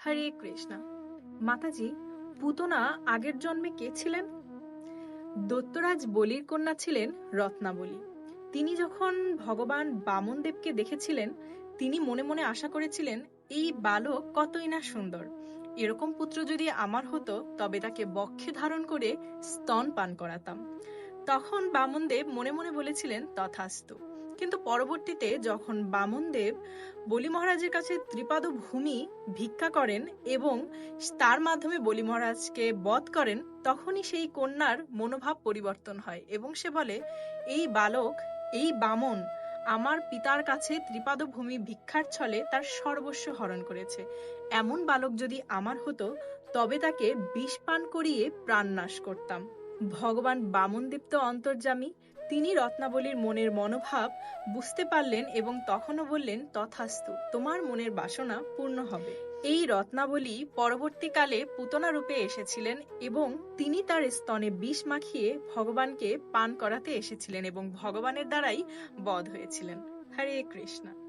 হরে কৃষ্ণা। মাতাজি, পুতনা আগের জন্মে কে ছিলেন? দৈত্যরাজ বলির কন্যা ছিলেন রত্নাবলী। তিনি যখন ভগবান বামনদেবকে দেখেছিলেন, তিনি মনে মনে আশা করেছিলেন, এই বালক কতই না সুন্দর। এরকম পুত্র যদি আমার হতো, তবে তাকে বক্ষে ধারণ করে স্তন পান করাতাম। তখন বামনদেব মনে মনে বলেছিলেন, তথাস্তু। কিন্তু পরবর্তীতে যখন বামনদেব বলি মহারাজের কাছে ত্রিপাদ ভূমি ভিক্ষা করেন এবং তার মাধ্যমে বলি মহারাজকে বধ করেন, তখনই সেই কন্যার মনোভাব পরিবর্তন হয় এবং সে বলে, এই বালক, এই বামন আমার পিতার কাছে ত্রিপাদ ভূমি ভিক্ষার ছলে তার সর্বস্ব হরণ করেছে। এমন বালক যদি আমার হতো, তবে তাকে বিষ পান করিয়ে প্রাণনাশ করতাম। ভগবান বামনদেব তো অন্তর্যামী, তিনি রত্নাবলীর মনের মনোভাব বুঝতে পারলেন এবং তখনও বললেন, তথাস্তু, তোমার মনের বাসনা পূর্ণ হবে। এই রত্নাবলী পরবর্তীকালে পুতনা রূপে এসেছিলেন এবং তিনি তার স্তনে বিষ মাখিয়ে ভগবানকে পান করাতে এসেছিলেন এবং ভগবানের দ্বারাই বধ হয়েছিলেন। হরে কৃষ্ণ।